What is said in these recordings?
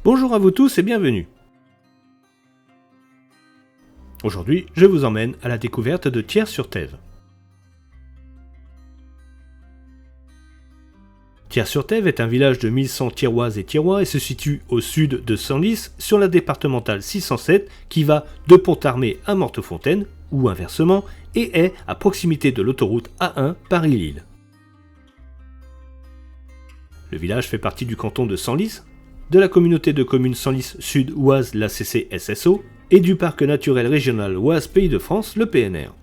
Bonjour à vous tous et bienvenue. Aujourd'hui, je vous emmène à la découverte de Thiers-sur-Tève. Thiers-sur-Tève est un village de 1100 Thieroises et Thierois et se situe au sud de Senlis sur la départementale 607 qui va de Pont-Armé à Mortefontaine, ou inversement, et est à proximité de l'autoroute A1 Paris-Lille. Le village fait partie du canton de Senlis, de la communauté de communes Senlis Sud Oise, la CCSSO, et du parc naturel régional Oise Pays de France, le PNR.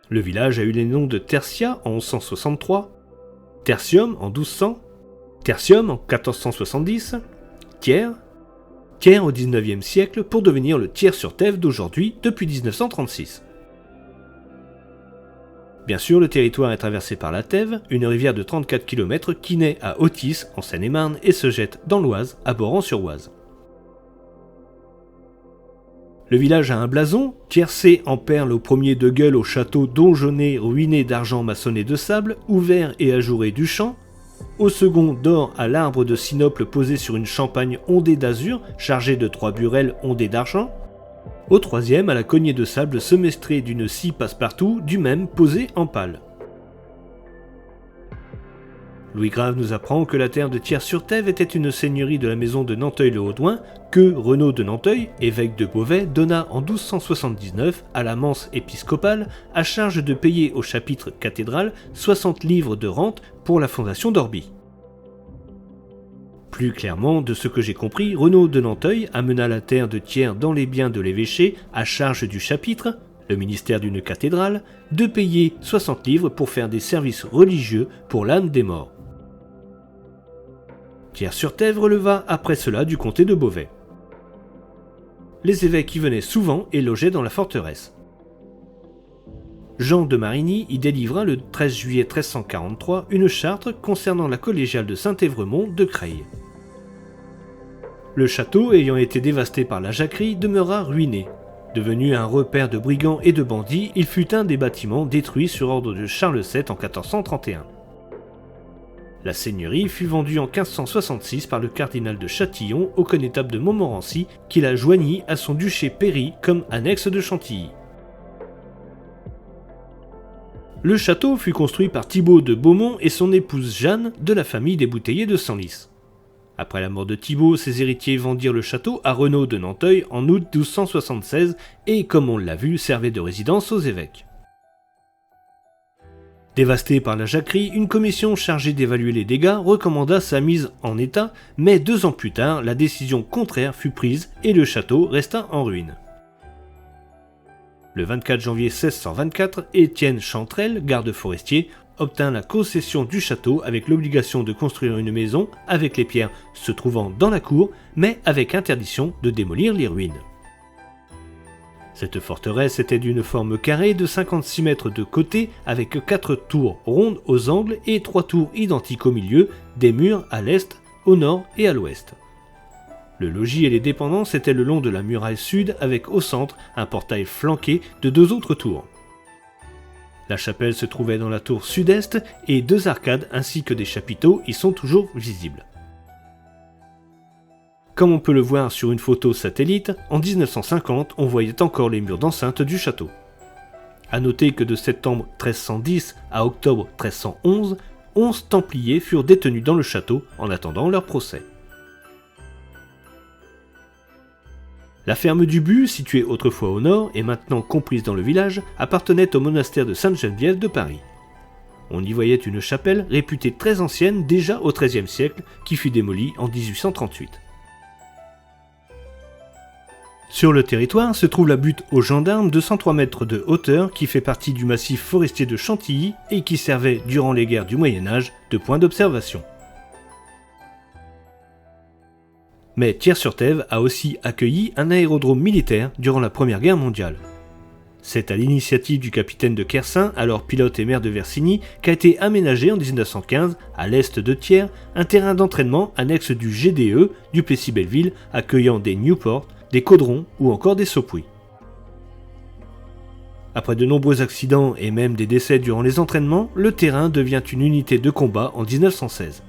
Le village a eu les noms de Tertia en 1163, Tertium en 1200, Tertium en 1470, Thiers au XIXe siècle pour devenir le Thiers-sur-Tève d'aujourd'hui depuis 1936. Bien sûr, le territoire est traversé par la Tève, une rivière de 34 km qui naît à Autis en Seine-et-Marne et se jette dans l'Oise à Boran-sur-Oise. Le village a un blason, tiercé en perles au premier de gueule au château donjonné ruiné d'argent maçonné de sable, ouvert et ajouré du champ, au second d'or à l'arbre de sinople posé sur une champagne ondée d'azur chargée de 3 burelles ondées d'argent, au troisième à la cognée de sable semestrée d'une scie passe-partout du même posée en pal. Louis Grave nous apprend que la terre de Thiers-sur-Tève était une seigneurie de la maison de Nanteuil-le-Haudouin que Renaud de Nanteuil, évêque de Beauvais, donna en 1279 à la mense épiscopale à charge de payer au chapitre cathédral 60 livres de rente pour la fondation d'Orby. Plus clairement, de ce que j'ai compris, Renaud de Nanteuil amena la terre de Thiers dans les biens de l'évêché à charge du chapitre, le ministère d'une cathédrale, de payer 60 livres pour faire des services religieux pour l'âme des morts. Thiers-sur-Tève releva après cela du comté de Beauvais. Les évêques y venaient souvent et logeaient dans la forteresse. Jean de Marigny y délivra le 13 juillet 1343 une charte concernant la collégiale de Saint-Évremont de Creil. Le château, ayant été dévasté par la jacquerie, demeura ruiné. Devenu un repère de brigands et de bandits, il fut un des bâtiments détruits sur ordre de Charles VII en 1431. La seigneurie fut vendue en 1566 par le cardinal de Châtillon au connétable de Montmorency qui la joignit à son duché Péry comme annexe de Chantilly. Le château fut construit par Thibaut de Beaumont et son épouse Jeanne de la famille des Bouteillers de Senlis. Après la mort de Thibaut, ses héritiers vendirent le château à Renaud de Nanteuil en août 1276 et, comme on l'a vu, servait de résidence aux évêques. Dévasté par la jacquerie, une commission chargée d'évaluer les dégâts recommanda sa mise en état, mais 2 ans plus tard, la décision contraire fut prise et le château resta en ruine. Le 24 janvier 1624, Étienne Chantrel, garde forestier, obtint la concession du château avec l'obligation de construire une maison avec les pierres se trouvant dans la cour, mais avec interdiction de démolir les ruines. Cette forteresse était d'une forme carrée de 56 mètres de côté avec 4 tours rondes aux angles et 3 tours identiques au milieu, des murs à l'est, au nord et à l'ouest. Le logis et les dépendances étaient le long de la muraille sud avec au centre un portail flanqué de 2 autres tours. La chapelle se trouvait dans la tour sud-est et 2 arcades ainsi que des chapiteaux y sont toujours visibles. Comme on peut le voir sur une photo satellite, en 1950, on voyait encore les murs d'enceinte du château. A noter que de septembre 1310 à octobre 1311, 11 Templiers furent détenus dans le château en attendant leur procès. La ferme du But, située autrefois au nord et maintenant comprise dans le village, appartenait au monastère de Sainte-Geneviève de Paris. On y voyait une chapelle réputée très ancienne déjà au XIIIe siècle qui fut démolie en 1838. Sur le territoire se trouve la butte aux gendarmes de 103 mètres de hauteur qui fait partie du massif forestier de Chantilly et qui servait durant les guerres du Moyen-Âge de point d'observation. Mais Thiers-sur-Tève a aussi accueilli un aérodrome militaire durant la Première Guerre mondiale. C'est à l'initiative du capitaine de Kersin, alors pilote et maire de Versigny, qu'a été aménagé en 1915, à l'est de Thiers, un terrain d'entraînement annexe du GDE, du Plessis-Belleville, accueillant des Newport, des Caudrons ou encore des Saupuy. Après de nombreux accidents et même des décès durant les entraînements, le terrain devient une unité de combat en 1916.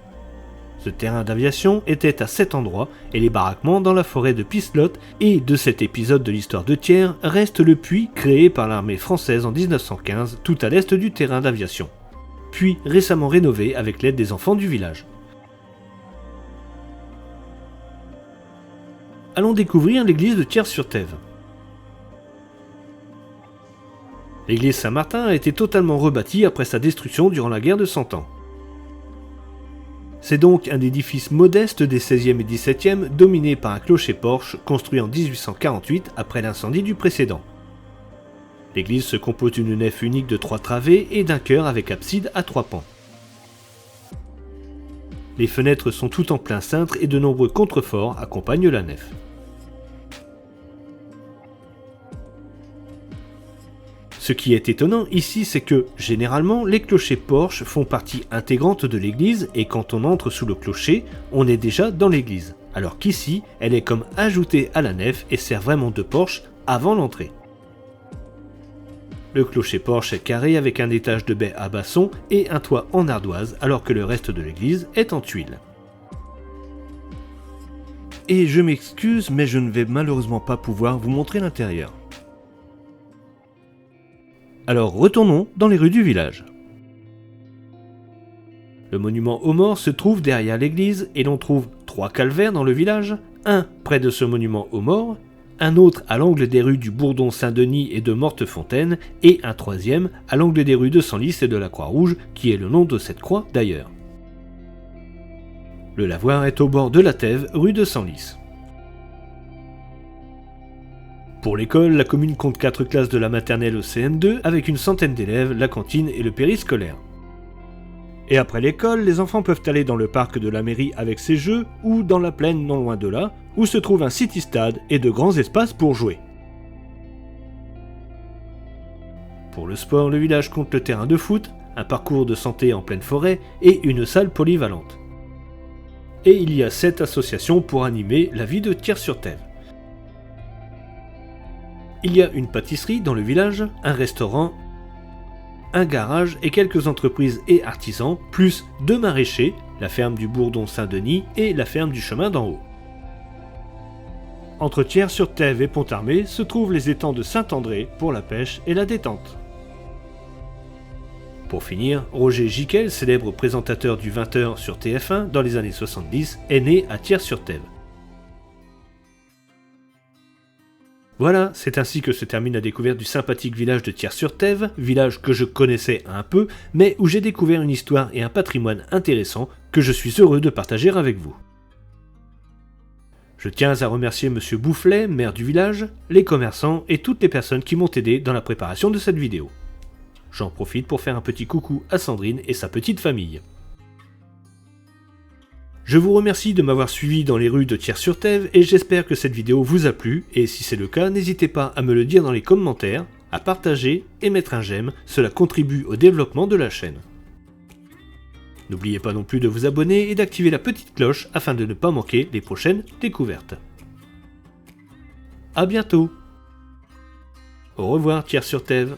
Ce terrain d'aviation était à cet endroit et les baraquements dans la forêt de Pislotte, et de cet épisode de l'histoire de Thiers reste le puits créé par l'armée française en 1915 tout à l'est du terrain d'aviation, puis récemment rénové avec l'aide des enfants du village. Allons découvrir l'église de Thiers-sur-Tève. L'église Saint-Martin a été totalement rebâtie après sa destruction durant la guerre de Cent Ans. C'est donc un édifice modeste des 16e et 17e dominé par un clocher-porche construit en 1848 après l'incendie du précédent. L'église se compose d'une nef unique de 3 travées et d'un chœur avec abside à 3 pans. Les fenêtres sont toutes en plein cintre et de nombreux contreforts accompagnent la nef. Ce qui est étonnant ici, c'est que, généralement, les clochers-porches font partie intégrante de l'église et quand on entre sous le clocher, on est déjà dans l'église. Alors qu'ici, elle est comme ajoutée à la nef et sert vraiment de porche avant l'entrée. Le clocher-porche est carré avec un étage de baie à basson et un toit en ardoise, alors que le reste de l'église est en tuiles. Et je m'excuse, mais je ne vais malheureusement pas pouvoir vous montrer l'intérieur. Alors retournons dans les rues du village. Le monument aux morts se trouve derrière l'église et l'on trouve 3 calvaires dans le village, un près de ce monument aux morts, un autre à l'angle des rues du Bourdon-Saint-Denis et de Mortefontaine et un troisième à l'angle des rues de Senlis et de la Croix-Rouge, qui est le nom de cette croix d'ailleurs. Le lavoir est au bord de la Tève, rue de Senlis. Pour l'école, la commune compte 4 classes de la maternelle au CM2 avec une centaine d'élèves, la cantine et le périscolaire. Et après l'école, les enfants peuvent aller dans le parc de la mairie avec ses jeux ou dans la plaine non loin de là, où se trouve un city-stade et de grands espaces pour jouer. Pour le sport, le village compte le terrain de foot, un parcours de santé en pleine forêt et une salle polyvalente. Et il y a 7 associations pour animer la vie de Thiers-sur-Tève. Il y a une pâtisserie dans le village, un restaurant, un garage et quelques entreprises et artisans, plus 2 maraîchers, la ferme du Bourdon-Saint-Denis et la ferme du Chemin d'en Haut. Entre Thiers-sur-Tève et Pontarmé se trouvent les étangs de Saint-André pour la pêche et la détente. Pour finir, Roger Giquel, célèbre présentateur du 20h sur TF1 dans les années 70, est né à Thiers-sur-Tève. Voilà, c'est ainsi que se termine la découverte du sympathique village de Thiers-sur-Tève, village que je connaissais un peu, mais où j'ai découvert une histoire et un patrimoine intéressant que je suis heureux de partager avec vous. Je tiens à remercier Monsieur Boufflet, maire du village, les commerçants et toutes les personnes qui m'ont aidé dans la préparation de cette vidéo. J'en profite pour faire un petit coucou à Sandrine et sa petite famille. Je vous remercie de m'avoir suivi dans les rues de Thiers-sur-Tève et j'espère que cette vidéo vous a plu et si c'est le cas, n'hésitez pas à me le dire dans les commentaires, à partager et mettre un j'aime, cela contribue au développement de la chaîne. N'oubliez pas non plus de vous abonner et d'activer la petite cloche afin de ne pas manquer les prochaines découvertes. A bientôt. Au revoir Thiers-sur-Tève.